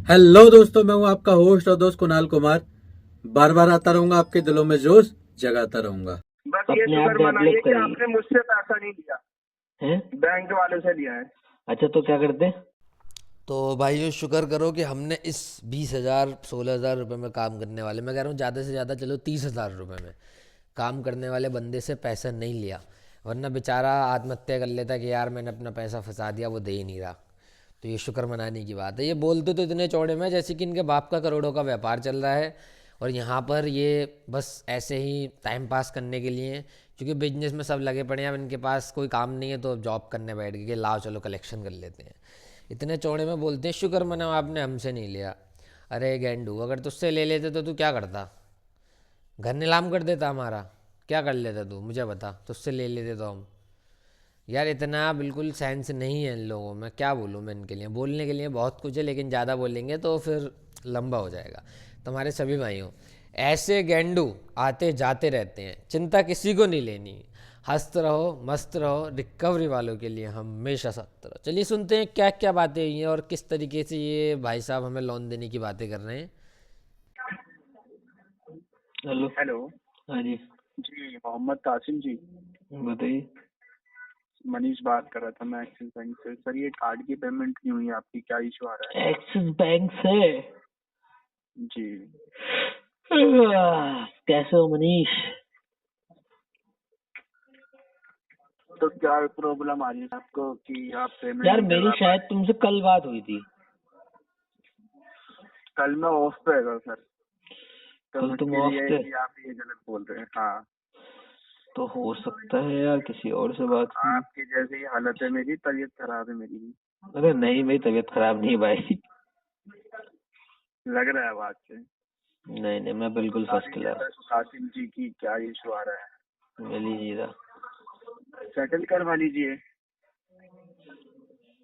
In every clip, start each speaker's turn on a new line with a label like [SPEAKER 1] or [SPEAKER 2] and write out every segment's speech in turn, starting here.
[SPEAKER 1] Hello दोस्तों, मैं हूं आपका होस्ट और दोस्त कुणाल कुमार। बार बार आता रहूंगा, आपके दिलों में जोश जगाता रहूंगा।
[SPEAKER 2] बस ये
[SPEAKER 3] अपने आप
[SPEAKER 2] शुक्र मनाइए
[SPEAKER 3] डेडलिफ्ट
[SPEAKER 2] कि
[SPEAKER 3] करिए
[SPEAKER 2] आपने मुझसे पैसा नहीं लिया,
[SPEAKER 3] हैं।
[SPEAKER 2] बैंक वाले से लिया है।
[SPEAKER 3] अच्छा तो क्या करते?
[SPEAKER 4] तो भाई शुक्र करो कि हमने इस 20,000 16,000 रुपये में काम करने वाले, मैं कह रहा हूँ ज़्यादा से ज़्यादा चलो 30,000 रुपये में काम करने वाले बंदे से पैसा नहीं लिया। वरना बेचारा आत्महत्या कर लेता कि यार मैंने अपना पैसा फंसा दिया, वो दे ही नहीं रहा। तो ये शुक्र मनाने की बात है। ये बोलते तो इतने चौड़े में जैसे कि इनके बाप का करोड़ों का व्यापार चल रहा है, और यहाँ पर ये बस ऐसे ही टाइम पास करने के लिए, क्योंकि बिजनेस में सब लगे पड़े हैं। अब इनके पास कोई काम नहीं है तो जॉब करने बैठ गए कि लाओ चलो कलेक्शन कर लेते हैं। इतने चौड़े में बोलते हैं शुक्र मनाओ आपने हमसे नहीं लिया। अरे गैंडू, अगर तुझसे ले लेते तो तू क्या करता? घर नीलाम कर देता हमारा? क्या कर लेता तू मुझे बता, तुझसे ले लेते तो हम। यार इतना बिल्कुल सेंस नहीं है इन लोगों में, क्या बोलूँ मैं इनके लिए। बोलने के लिए बहुत कुछ है लेकिन ज़्यादा बोलेंगे तो फिर लंबा हो जाएगा। तुम्हारे सभी भाइयों, ऐसे गैंडू आते जाते रहते हैं, चिंता किसी को नहीं लेनी। हंसते रहो, मस्त रहो, रिकवरी वालों के लिए हमेशा सख्त रहो। चलिए सुनते हैं क्या क्या बातें हुई हैं और किस तरीके से ये भाई साहब हमें लोन देने की बातें कर रहे हैं।
[SPEAKER 3] हेलो।
[SPEAKER 2] हेलो
[SPEAKER 3] हाँ जी,
[SPEAKER 2] जी, मोहम्मद कासिम जी,
[SPEAKER 3] बताइए।
[SPEAKER 2] मनीष बात कर रहा था मैं एक्सिस बैंक से। सर ये कार्ड की पेमेंट नहीं हुई आपकी, क्या इशू आ रहा
[SPEAKER 3] एक्सिस बैंक से?
[SPEAKER 2] है जी?
[SPEAKER 3] कैसे हो मनीष?
[SPEAKER 2] तो क्या प्रॉब्लम आ रही है आपको कि आप पेमेंट
[SPEAKER 3] यार
[SPEAKER 2] नहीं
[SPEAKER 3] मेरी
[SPEAKER 2] करवा पा
[SPEAKER 3] शायद
[SPEAKER 2] रहे?
[SPEAKER 3] तुमसे कल बात हुई थी।
[SPEAKER 2] कल मैं ऑफ पे था सर, तो
[SPEAKER 3] कल तुम
[SPEAKER 2] मुश्किल
[SPEAKER 3] ऑफ
[SPEAKER 2] ये है
[SPEAKER 3] थे?
[SPEAKER 2] कि आप ये गलत बोल रहे हैं। हाँ,
[SPEAKER 3] तो हो सकता है यार किसी और से बात हुई।
[SPEAKER 2] आपकी जैसी हालत है मेरी, तबीयत खराब है मेरी भी।
[SPEAKER 3] अरे नहीं, मेरी तबीयत खराब नहीं भाई।
[SPEAKER 2] लग रहा है बात से।
[SPEAKER 3] नहीं नहीं, मैं बिल्कुल
[SPEAKER 2] बता
[SPEAKER 3] फर्स्ट
[SPEAKER 2] दीजिए
[SPEAKER 3] क्लास।
[SPEAKER 2] सर कासिम जी की क्या इशू आ रहा है,
[SPEAKER 3] मिल ही नहीं रहा।
[SPEAKER 2] सेटल करवा लीजिए।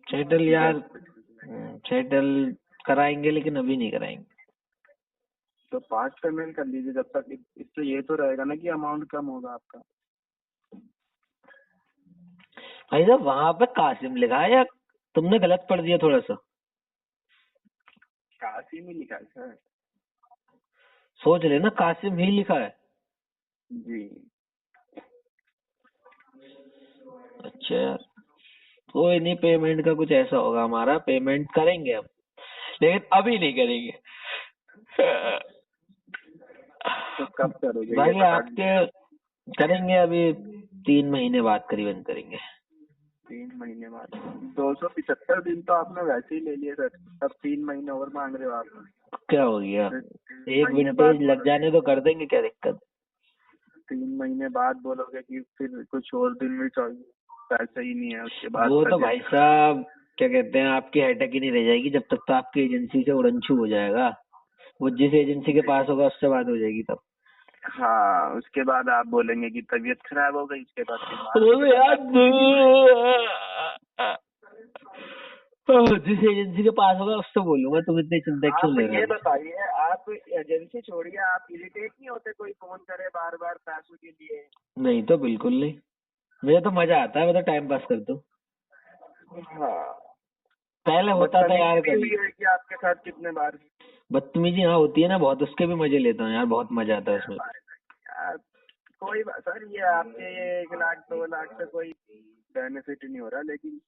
[SPEAKER 3] सेटल यार,
[SPEAKER 2] जब
[SPEAKER 3] सेटल कराएंगे लेकिन अभी नहीं कराएंगे।
[SPEAKER 2] तो पार्ट पेमेंट कर लीजिए जब तक। इससे ये तो रहेगा ना कि अमाउंट कम होगा आपका।
[SPEAKER 3] भाई साहब वहां पे कासिम लिखा है या तुमने गलत पढ़ दिया थोड़ा सा?
[SPEAKER 2] कासिम ही लिखा है सर।
[SPEAKER 3] सोच लेना, कासिम ही लिखा है।
[SPEAKER 2] जी,
[SPEAKER 3] अच्छा यार, कोई नहीं, पेमेंट का कुछ ऐसा होगा, हमारा पेमेंट करेंगे हम, लेकिन अभी नहीं करेंगे।
[SPEAKER 2] तो कब करोगे ये
[SPEAKER 3] भाई
[SPEAKER 2] बता
[SPEAKER 3] आपके
[SPEAKER 2] दीजिए।
[SPEAKER 3] करेंगे अभी 3 महीने बाद करीबन करेंगे।
[SPEAKER 2] 3 महीने बाद? 275 दिन तो आपने वैसे ही ले लिए सर, अब 3 महीने और मांग रहे हो आप?
[SPEAKER 3] क्या हो गया,
[SPEAKER 2] फिर तीन
[SPEAKER 3] एक
[SPEAKER 2] महीने बाद
[SPEAKER 3] विंटेज लग
[SPEAKER 2] बोलोगे,
[SPEAKER 3] जाने तो कर देंगे, क्या दिक्कत?
[SPEAKER 2] 3 महीने बाद बोलोगे कि फिर कुछ और दिन भी चाहिए, पैसे ही नहीं है उसके बाद
[SPEAKER 3] वो तो
[SPEAKER 2] तबीयत
[SPEAKER 3] भाई
[SPEAKER 2] खराब।
[SPEAKER 3] साहब क्या कहते हैं, आपकी हेडेक ही नहीं रह जाएगी जब तक तो आपकी एजेंसी से उड़नछू हो जाएगा। वो जिस एजेंसी के पास होगा उससे बात हो जाएगी तब।
[SPEAKER 2] हाँ, उसके बाद आप बोलेंगे कि तबीयत खराब हो गई, उसके बाद बीमार,
[SPEAKER 3] वो
[SPEAKER 2] उसके
[SPEAKER 3] तो
[SPEAKER 2] बाद
[SPEAKER 3] यार
[SPEAKER 2] आपको जिस
[SPEAKER 3] एजेंसी के पास होगा उससे बोलूंगा, तुम इतनी चिंता क्यों
[SPEAKER 2] आप
[SPEAKER 3] ले रहे
[SPEAKER 2] ये
[SPEAKER 3] हो?
[SPEAKER 2] बताइए, आप एजेंसी छोड़िए, आप इरिटेट नहीं होते कोई फोन करे बार बार पैसों के लिए?
[SPEAKER 3] नहीं तो बिल्कुल नहीं, मुझे तो मजा आता है, मैं तो टाइम पास करता हूँ।
[SPEAKER 2] हाँ,
[SPEAKER 3] पहले होता था
[SPEAKER 2] बदतमीजी
[SPEAKER 3] यार
[SPEAKER 2] भी
[SPEAKER 3] कभी।
[SPEAKER 2] हुई है कि आपके साथ कितने बार?
[SPEAKER 3] बदतमीजी हाँ होती है ना बहुत, उसके भी मजे लेता हूँ यार, बहुत मजा आता है उसमें।
[SPEAKER 2] यार कोई बात सर, ये आपके ये 1 लाख 2 लाख से कोई बेनिफिट नहीं हो रहा, लेकिन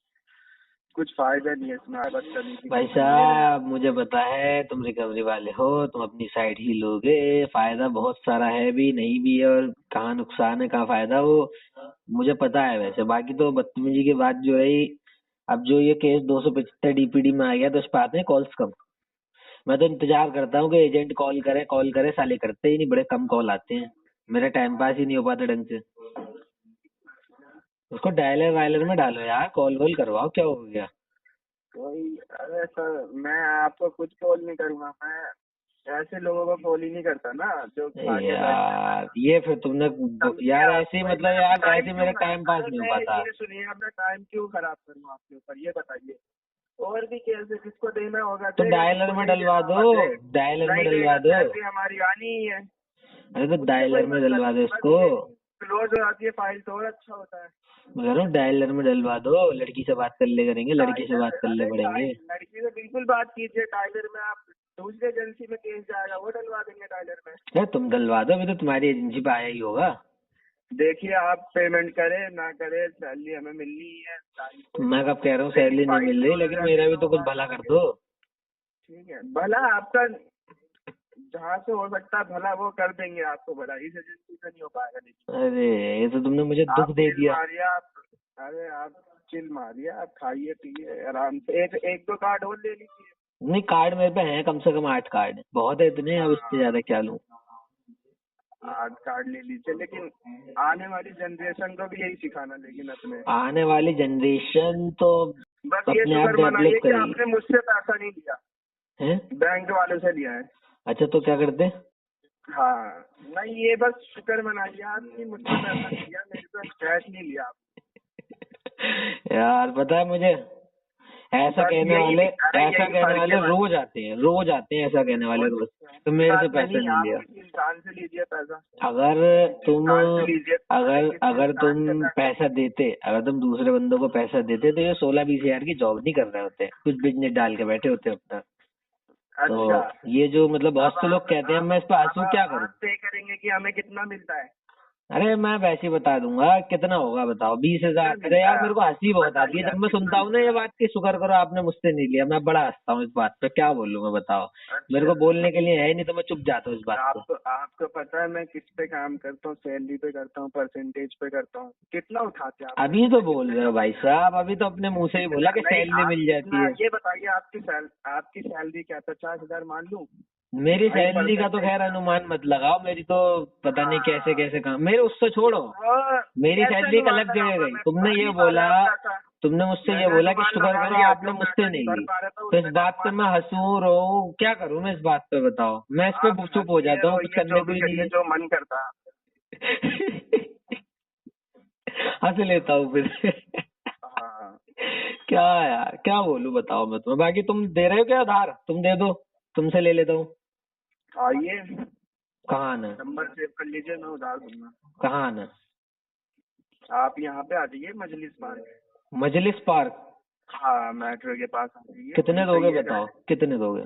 [SPEAKER 2] कुछ फायदा नहीं है इसमें बदतमीजी
[SPEAKER 3] भाई
[SPEAKER 2] करने में।
[SPEAKER 3] साहब मुझे पता है तुम रिकवरी वाले हो, तुम अपनी साइड ही लोगे। फायदा बहुत सारा है भी, नहीं भी है, और कहाँ नुकसान है कहाँ फायदा, वो मुझे पता है। वैसे बाकी तो बदतमीजी की बात जो है, अब जो ये केस 275 डीपीडी में आ गया तो उस पर आते हैं कॉल्स कम। मैं तो इंतजार करता हूँ कि एजेंट कॉल करे, साले करते ही नहीं, बड़े कम कॉल आते हैं। मेरा टाइम पास ही नहीं हो पाता ढंग से। उसको डायलर वायलर में डालो यार, कॉल वॉल करवाओ, क्या हो गया?
[SPEAKER 2] कोई, अरे सर मैं आपको कुछ कॉल नहीं करूंगा, मैं ऐसे लोगों को कॉल ही नहीं करता ना जो आगे बैठे हैं।
[SPEAKER 3] यार ये फिर तुमने
[SPEAKER 2] समझिए
[SPEAKER 3] यार
[SPEAKER 2] आप,
[SPEAKER 3] ऐसे ही,
[SPEAKER 2] भाई
[SPEAKER 3] मतलब
[SPEAKER 2] मैं
[SPEAKER 3] यार
[SPEAKER 2] टाइम
[SPEAKER 3] ऐसे
[SPEAKER 2] क्यों
[SPEAKER 3] मेरा टाइम
[SPEAKER 2] खराब,
[SPEAKER 3] पास
[SPEAKER 2] अरे
[SPEAKER 3] नहीं हो
[SPEAKER 2] मैं
[SPEAKER 3] पाता।
[SPEAKER 2] ये सुनिए, अपना टाइम क्यों खराब करूँ आपके ऊपर, ये बताइए। और भी कैसे जिसको देना होगा
[SPEAKER 3] तो
[SPEAKER 2] देगा,
[SPEAKER 3] डायलर
[SPEAKER 2] जिसको
[SPEAKER 3] में
[SPEAKER 2] नहीं
[SPEAKER 3] डलवा
[SPEAKER 2] देना
[SPEAKER 3] दो,
[SPEAKER 2] होगा दे,
[SPEAKER 3] डायलर में
[SPEAKER 2] नहीं
[SPEAKER 3] डलवा
[SPEAKER 2] देगा,
[SPEAKER 3] दो।
[SPEAKER 2] सैलरी हमारी आनी ही है,
[SPEAKER 3] अरे तो
[SPEAKER 2] उससे कोई
[SPEAKER 3] डायलर में
[SPEAKER 2] मतलब
[SPEAKER 3] डलवा
[SPEAKER 2] नहीं
[SPEAKER 3] दो
[SPEAKER 2] है, बस
[SPEAKER 3] इसको।
[SPEAKER 2] ये क्लोज हो जाती है फाइल तो और अच्छा होता है।
[SPEAKER 3] मैं कह रहा हूँ डायलर में डलवा दो, लड़की से बात कर ले करेंगे, लड़की से बात कर ले
[SPEAKER 2] अरे
[SPEAKER 3] पड़ेंगे।
[SPEAKER 2] लड़की से बिल्कुल बात कीजिए, टाइलर में आप दूसरी एजेंसी में केस जाएगा, वो डलवा देंगे टाइलर में।
[SPEAKER 3] यार तुम डलवा दो, अभी तो तुम्हारी एजेंसी पे आया ही होगा।
[SPEAKER 2] देखिए आप पेमेंट करें ना करें, सैलरी हमें मिलनी ही है।
[SPEAKER 3] मैं कब कह रहा हूँ सैलरी नहीं मिल रही, लेकिन मेरा भी तो कुछ भला कर दो।
[SPEAKER 2] ठीक है, भला आपका जहाँ से हो सकता है भला वो कर देंगे आपको, भला इस एजेंसी से नहीं हो पाएगा। लेकिन
[SPEAKER 3] अरे ये तो तुमने मुझे दुख
[SPEAKER 2] आप
[SPEAKER 3] दे
[SPEAKER 2] चिल
[SPEAKER 3] दिया।
[SPEAKER 2] मारिए आप, अरे आप चिल मारिए, आप खाइए पिए आराम से, एक दो कार्ड और ले लीजिए।
[SPEAKER 3] नहीं कार्ड मेरे पे हैं कम से कम 8 कार्ड, बहुत है इतने, अब इससे ज्यादा क्या लूं।
[SPEAKER 2] 8 कार्ड ले लीजिए, लेकिन आने वाली जनरेशन को भी यही सिखाना, लेकिन अपने
[SPEAKER 3] आने वाली जनरेशन तो
[SPEAKER 2] बस ये
[SPEAKER 3] अपने आप
[SPEAKER 2] शुक्र मनाइए
[SPEAKER 3] डेवलप
[SPEAKER 2] कि
[SPEAKER 3] करेगी।
[SPEAKER 2] आपने मुझसे पैसा नहीं लिया,
[SPEAKER 3] हैं?
[SPEAKER 2] बैंक वाले से लिया है।
[SPEAKER 3] अच्छा तो क्या करते?
[SPEAKER 2] हाँ नहीं, ये बस शुक्र मनाइए आपकी मुझसे पैसा नहीं लिया, मेरे से कैश नहीं लिया आप।
[SPEAKER 3] यार पता है मुझे, ऐसा
[SPEAKER 2] बस
[SPEAKER 3] कहने
[SPEAKER 2] यही-
[SPEAKER 3] वाले
[SPEAKER 2] अरे
[SPEAKER 3] ऐसा
[SPEAKER 2] यही
[SPEAKER 3] कहने
[SPEAKER 2] फर्क
[SPEAKER 3] वाले
[SPEAKER 2] है बस।
[SPEAKER 3] रोज आते हैं ऐसा कहने वाले रोज, तो मेरे से पैसा नहीं
[SPEAKER 2] आप
[SPEAKER 3] लिया।
[SPEAKER 2] किसी इंसान से लीजिए पैसा,
[SPEAKER 3] अगर तुम
[SPEAKER 2] इंसान से लीजिए,
[SPEAKER 3] अगर
[SPEAKER 2] किसी
[SPEAKER 3] अगर
[SPEAKER 2] इंसान से
[SPEAKER 3] तुम
[SPEAKER 2] पैसा-
[SPEAKER 3] पैसा देते, अगर तुम दूसरे बंदों को पैसा देते तो ये 16-20 हजार की जॉब नहीं कर रहे होते, कुछ बिजनेस डाल के बैठे होते अपना। तो
[SPEAKER 2] अच्छा
[SPEAKER 3] ये जो मतलब बहुत से लोग कहते हैं, मैं इस पर हंसूं क्या
[SPEAKER 2] आप
[SPEAKER 3] करूं?
[SPEAKER 2] तय करेंगे कि हमें कितना मिलता है।
[SPEAKER 3] अरे मैं वैसे ही बता दूंगा कितना होगा, बताओ 20,000। अरे यार मेरे को हंसी बहुत आती है जब मैं सुनता हूँ ना ये बात की, शुक्र करो आपने मुझसे नहीं लिया, मैं बड़ा हंसता हूँ इस बात पे, क्या बोलूं मैं बताओ। मेरे को बोलने के लिए है नहीं तो मैं चुप जाता हूँ इस बात पे।
[SPEAKER 2] आपको पता है मैं किस पे काम करता हूँ, सैलरी पे करता हूँ, परसेंटेज पे करता हूँ, कितना उठाते हैं आप?
[SPEAKER 3] अभी तो बोल रहे हो भाई साहब, अभी तो अपने मुंह से ही बोला कि
[SPEAKER 2] नहीं,
[SPEAKER 3] सैलरी
[SPEAKER 2] आप
[SPEAKER 3] मिल जाती
[SPEAKER 2] कितना-
[SPEAKER 3] है।
[SPEAKER 2] ये बताइए आपकी सैलरी क्या 50,000 मान लूं?
[SPEAKER 3] मेरी
[SPEAKER 2] भाई
[SPEAKER 3] सैलरी का तो खैर अनुमान मत लगाओ, मेरी तो पता नहीं कैसे कैसे काम, मेरे उससे छोड़ो, मेरी सैलरी एक अलग जगह गई। तुमने ये बोला, तुमने मुझसे ये बोला कि शुक्र करो आपने मुझसे नहीं ली, तो इस बात पे मैं हंसूं रोऊं क्या करूं मैं इस बात पे बताओ? मैं इस पे चुप हो जाता हूँ, कुछ करने को ही नहीं है।
[SPEAKER 2] जो मन करता है।
[SPEAKER 3] हंस लेता हूँ फिर।
[SPEAKER 2] हाँ
[SPEAKER 3] क्या यार क्या बोलूं बताओ मैं तुम्हें। बाकी तुम दे रहे हो क्या उधार? तुम दे दो, तुमसे ले लेता हूँ।
[SPEAKER 2] आइए,
[SPEAKER 3] कहाँ आना?
[SPEAKER 2] नंबर सेव कर लीजिए, मैं उधार दूंगा।
[SPEAKER 3] कहाँ आना?
[SPEAKER 2] आप यहाँ पे आ जाइए मजलिस पार्क।
[SPEAKER 3] मजलिस पार्क?
[SPEAKER 2] हाँ मेट्रो के पास आ जाइए।
[SPEAKER 3] कितने दोगे बताओ, कितने दोगे?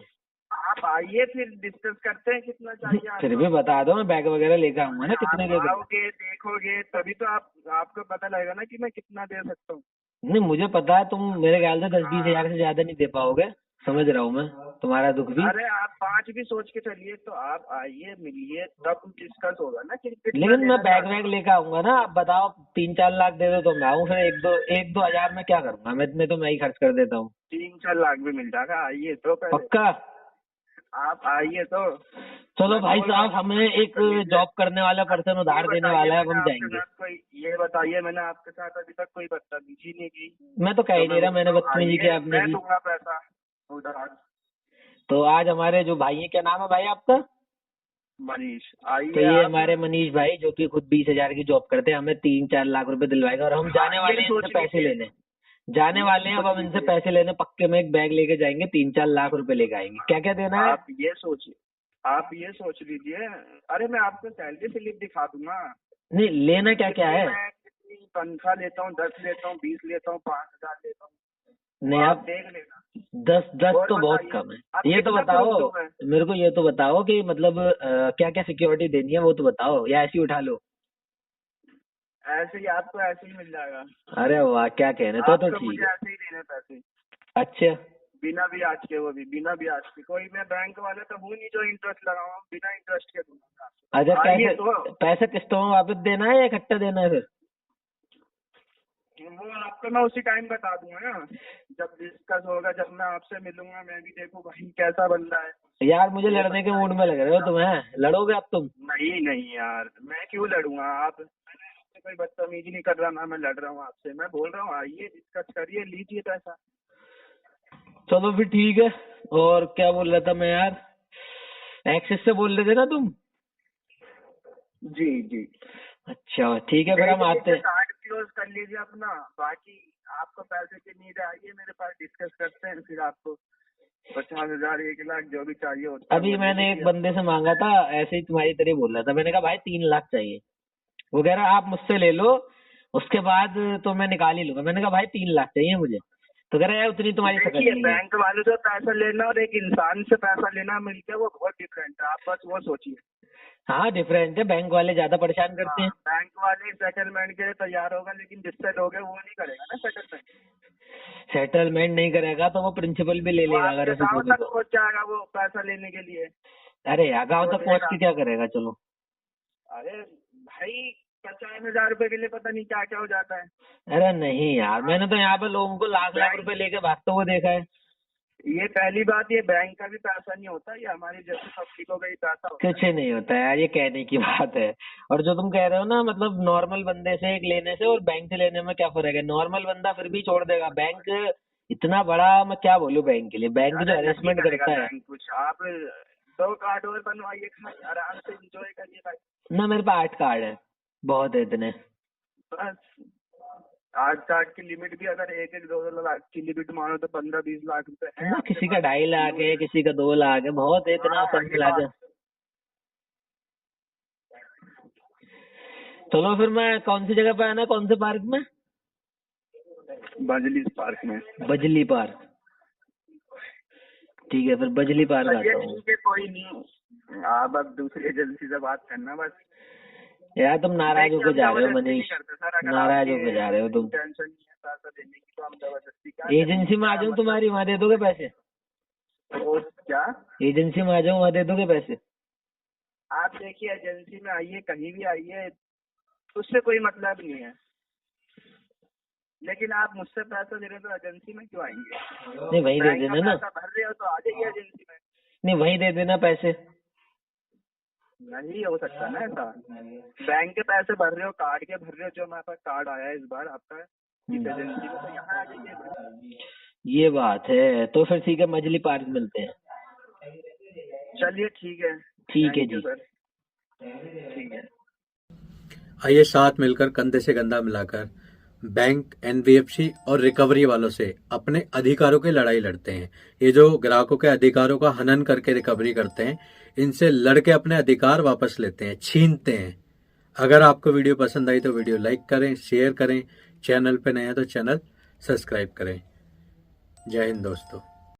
[SPEAKER 2] आप आइए फिर डिस्कस करते हैं कितना चाहिए आपको।
[SPEAKER 3] फिर भी बता दो, मैं बैग वगैरह लेकर आऊंगा ना, कितने के
[SPEAKER 2] आप
[SPEAKER 3] दो?
[SPEAKER 2] आओगे देखोगे तभी तो आपको पता लगेगा ना कि मैं कितना दे सकता हूँ।
[SPEAKER 3] नहीं मुझे पता है, तुम मेरे ख्याल से 10-20 हजार से ज्यादा नहीं दे पाओगे, समझ रहा हूँ मैं तुम्हारा दुख भी।
[SPEAKER 2] अरे आप 5 भी सोच के चलिए, तो आप आइए मिलिए तब डिस्कस होगा ना कि कितना
[SPEAKER 3] लेकिन मैं
[SPEAKER 2] देना
[SPEAKER 3] बैग
[SPEAKER 2] चाहते
[SPEAKER 3] वैग लेकर आऊंगा ना, आप बताओ 3-4 लाख दे दो तो मैं आऊँ, फिर 1-2 हजार में क्या करूंगा मैं, इतने तो मैं ही खर्च कर देता हूँ।
[SPEAKER 2] 3-4 लाख भी मिल जाएगा, आइए तो पहले
[SPEAKER 3] पक्का?
[SPEAKER 2] आप आइए तो।
[SPEAKER 3] चलो भाई साहब, हमें एक जॉब करने वाला पर्सन उधार देने वाला है, अब हम जाएंगे।
[SPEAKER 2] ये बताइए, मैंने आपके साथ अभी तक कोई बदतमीजी नहीं की।
[SPEAKER 3] मैं तो कह ही नहीं रहा मैंने बदतमीजी की आपने
[SPEAKER 2] मैं
[SPEAKER 3] की।
[SPEAKER 2] दूंगा पैसा उधार।
[SPEAKER 3] तो आज हमारे जो भाई है, क्या नाम है भाई आपका?
[SPEAKER 2] मनीष,
[SPEAKER 3] तो
[SPEAKER 2] आइए
[SPEAKER 3] ये
[SPEAKER 2] आप।
[SPEAKER 3] हमारे मनीष भाई जो कि खुद 20 हजार की जॉब करते हैं, हमें 3-4 लाख रुपए दिलवाएगा, और हम जाने वाले हैं इनसे पैसे लेने, जाने वाले हैं अब हम इनसे पैसे लेने, पक्के में एक बैग लेके जाएंगे, 3-4 लाख रुपए लेके आएंगे। क्या क्या देना है?
[SPEAKER 2] आप ये सोच लीजिए। अरे मैं आपको सैलरी स्लिप दिखा दूंगा।
[SPEAKER 3] नहीं लेना क्या क्या है?
[SPEAKER 2] मैं कितनी तनख्वाह लेता हूँ, 10 लेता हूँ, 20 लेता हूँ, 5,000 लेता हूँ,
[SPEAKER 3] नहीं आप
[SPEAKER 2] देख लेना।
[SPEAKER 3] 10
[SPEAKER 2] और
[SPEAKER 3] तो बहुत
[SPEAKER 2] बताइए,
[SPEAKER 3] कम है।
[SPEAKER 2] आप
[SPEAKER 3] ये तो
[SPEAKER 2] कितना
[SPEAKER 3] बताओ
[SPEAKER 2] proof दूं मैं?
[SPEAKER 3] मेरे को, ये तो बताओ कि मतलब क्या क्या सिक्योरिटी देनी है वो तो बताओ, या ऐसे ही उठा लो?
[SPEAKER 2] ऐसे ही आपको ऐसे ही मिल जाएगा।
[SPEAKER 3] अरे वाह क्या कहने, तो
[SPEAKER 2] आपको
[SPEAKER 3] ठीक
[SPEAKER 2] मुझे
[SPEAKER 3] है।
[SPEAKER 2] ऐसे ही देने पैसे,
[SPEAKER 3] अच्छा
[SPEAKER 2] बिना ब्याज के, वो भी बिना ब्याज के। कोई मैं बैंक वाला तो हूँ नहीं जो इंटरेस्ट लगाऊंगा, बिना इंटरेस्ट के दूंगा।
[SPEAKER 3] अच्छा,
[SPEAKER 2] आइए
[SPEAKER 3] कैसे
[SPEAKER 2] तो।
[SPEAKER 3] पैसा किस्तों में वापस देना है या इकट्ठा देना है फिर?
[SPEAKER 2] वो आपको मैं उसी टाइम बता दूंगा ना, जब डिस्कस होगा, जब मैं आपसे मिलूंगा, मैं भी देखूँ भाई कैसा बंदा है।
[SPEAKER 3] यार मुझे लड़ने के मूड में लग रहे हो तुम्हें, लड़ोगे अब तुम?
[SPEAKER 2] नहीं यार, मैं क्यों लड़ूंगा? मैंने आपसे कोई बदतमीजी नहीं कर रहा, ना मैं लड़ रहा हूँ आपसे। मैं बोल रहा हूँ आइए डिस्कस करिए, लीजिए पैसा।
[SPEAKER 3] चलो फिर ठीक है। और क्या बोल रहा था मैं यार, एक्सिस से बोल रहे थे ना तुम?
[SPEAKER 2] जी
[SPEAKER 3] अच्छा ठीक है, फिर हम आते हैं।
[SPEAKER 2] कार्ड क्लोज कर लीजिए अपना, बाकी आपको पैसे की नीड आइए मेरे पास, डिस्कस करते हैं। फिर आपको 50,000, 1 लाख जो भी चाहिए होता है।
[SPEAKER 3] अभी मैंने एक बंदे से मांगा था, ऐसे ही तुम्हारी तरह बोल रहा था, मैंने कहा भाई 3 लाख चाहिए, वो कह रहा आप मुझसे ले लो, उसके बाद तो मैं निकाल ही लूंगा। मैंने कहा भाई 3 लाख चाहिए मुझे। तो कह रहा है उतनी तुम्हारी शकल
[SPEAKER 2] देखिए,
[SPEAKER 3] नहीं है।
[SPEAKER 2] बैंक वाले से पैसा लेना और एक इंसान से पैसा लेना मिलके वो बहुत डिफरेंट है, आप बस वो सोचिए।
[SPEAKER 3] हाँ डिफरेंट है, बैंक वाले ज्यादा परेशान करते
[SPEAKER 2] हाँ,
[SPEAKER 3] हैं।
[SPEAKER 2] बैंक वाले सेटलमेंट के लिए तैयार होगा, लेकिन जिससे लोगे वो नहीं करेगा ना सेटलमेंट।
[SPEAKER 3] सेटलमेंट नहीं करेगा तो वो प्रिंसिपल भी ले
[SPEAKER 2] वो
[SPEAKER 3] लेगा अगर
[SPEAKER 2] आपके
[SPEAKER 3] ऐसे
[SPEAKER 2] गाँव
[SPEAKER 3] दोगे
[SPEAKER 2] तक
[SPEAKER 3] तो।
[SPEAKER 2] पहुंच जाएगा वो पैसा लेने के लिए।
[SPEAKER 3] अरे यार गाँव
[SPEAKER 2] वो
[SPEAKER 3] तक पहुंच के
[SPEAKER 2] लेगा।
[SPEAKER 3] क्या करेगा, चलो।
[SPEAKER 2] अरे भाई, 50,000 रुपए के लिए पता नहीं क्या क्या हो जाता है।
[SPEAKER 3] अरे नहीं यार, मैंने तो यहाँ पे लोगों को लाख लाख रुपए लेके भागते हुए देखा है।
[SPEAKER 2] ये पहली बात, ये बैंक का भी पैसा नहीं होता, ये हमारी जैसे पब्लिकों का ही पैसा होता है।
[SPEAKER 3] कुछ नहीं होता है यार, ये कहने की बात है। और जो तुम कह रहे हो ना, मतलब नॉर्मल बंदे से एक लेने से और बैंक से लेने में क्या फर्क है। नॉर्मल बंदा फिर भी छोड़ देगा, बैंक इतना बड़ा, मैं क्या बोलूं बैंक के लिए। बैंक जो
[SPEAKER 2] अरे नहीं
[SPEAKER 3] हरेसमेंट
[SPEAKER 2] करेगा
[SPEAKER 3] करता है
[SPEAKER 2] बैंक कुछ। आप 2 कार्ड और बनवाइए, खाइए आराम से, एंजॉय करिए भाई।
[SPEAKER 3] ना, मेरे पास 8 कार्ड है, बहुत है इतने।
[SPEAKER 2] बस 8 कार्ड की लिमिट भी अगर 1-2 लाख की लिमिट मानो तो 15-20 लाख रुपए है
[SPEAKER 3] ना,
[SPEAKER 2] आपके
[SPEAKER 3] किसी का
[SPEAKER 2] पास।
[SPEAKER 3] 2.5 लाख है, किसी का 2 लाख है, बहुत है इतना
[SPEAKER 2] हाँ,
[SPEAKER 3] सब
[SPEAKER 2] ये
[SPEAKER 3] मिला के।
[SPEAKER 2] बात।
[SPEAKER 3] चलो फिर मैं कौन सी जगह पे आना है, कौन से पार्क में?
[SPEAKER 2] बजली पार्क में।
[SPEAKER 3] बजली पार्क, ठीक है फिर बजली पार्क
[SPEAKER 2] ये
[SPEAKER 3] आता हूँ।
[SPEAKER 2] ठीक है, कोई नहीं, आप अब दूसरी एजेंसी से बात करना बस।
[SPEAKER 3] यार तुम नाराज होके जा रहे हो
[SPEAKER 2] जबरदस्ती नहीं
[SPEAKER 3] मनीष,
[SPEAKER 2] करते सर, अगर
[SPEAKER 3] नाराज
[SPEAKER 2] आपकी
[SPEAKER 3] होके जा रहे हो तुम।
[SPEAKER 2] टेंशन नहीं है पैसा देने की तो हम जबरदस्ती क्या करेंगे?
[SPEAKER 3] एजेंसी में आ
[SPEAKER 2] क्या
[SPEAKER 3] जाऊँ
[SPEAKER 2] मतलब?
[SPEAKER 3] तुम्हारी, वहाँ दे दोगे पैसे?
[SPEAKER 2] वो क्या?
[SPEAKER 3] एजेंसी में आ जाऊँ, वहाँ दे दोगे पैसे?
[SPEAKER 2] आप देखिए, एजेंसी में आइए, कहीं भी आइए, उससे कोई मतलब नहीं है, लेकिन आप मुझसे पैसा दे रहे हो तो एजेंसी में क्यों आएंगे?
[SPEAKER 3] नहीं वहीं दे
[SPEAKER 2] बैंक का
[SPEAKER 3] देना ना,
[SPEAKER 2] पैसा भर रहे हो तो आ जाइए एजेंसी में।
[SPEAKER 3] नहीं वहीं दे देना पैसे।
[SPEAKER 2] नहीं हो सकता ना ऐसा। बैंक के पैसे भर रहे हो, कार्ड के भर रहे हो, जो हमारे पास कार्ड आया है इस बार आपका इस एजेंसी में, तो यहाँ आ जाइए।
[SPEAKER 3] ये बात है, तो फिर ठीक है, मजली पार्क मिलते हैं।
[SPEAKER 2] चलिए ठीक है।
[SPEAKER 3] ठीक है
[SPEAKER 2] थैंक यू
[SPEAKER 3] जी।
[SPEAKER 2] सर। ठीक है।
[SPEAKER 1] आइए साथ मिलकर कंधे से कंधा मिलाकर बैंक, एनबीएफसी और रिकवरी वालों से अपने अधिकारों की लड़ाई लड़ते हैं। ये जो ग्राहकों के अधिकारों का हनन करके रिकवरी करते हैं, इनसे लड़के अपने अधिकार वापस लेते हैं, छीनते हैं। अगर आपको वीडियो पसंद आई तो वीडियो लाइक करें, शेयर करें, चैनल पे नए हैं तो चैनल सब्सक्राइब करें। जय हिंद दोस्तों।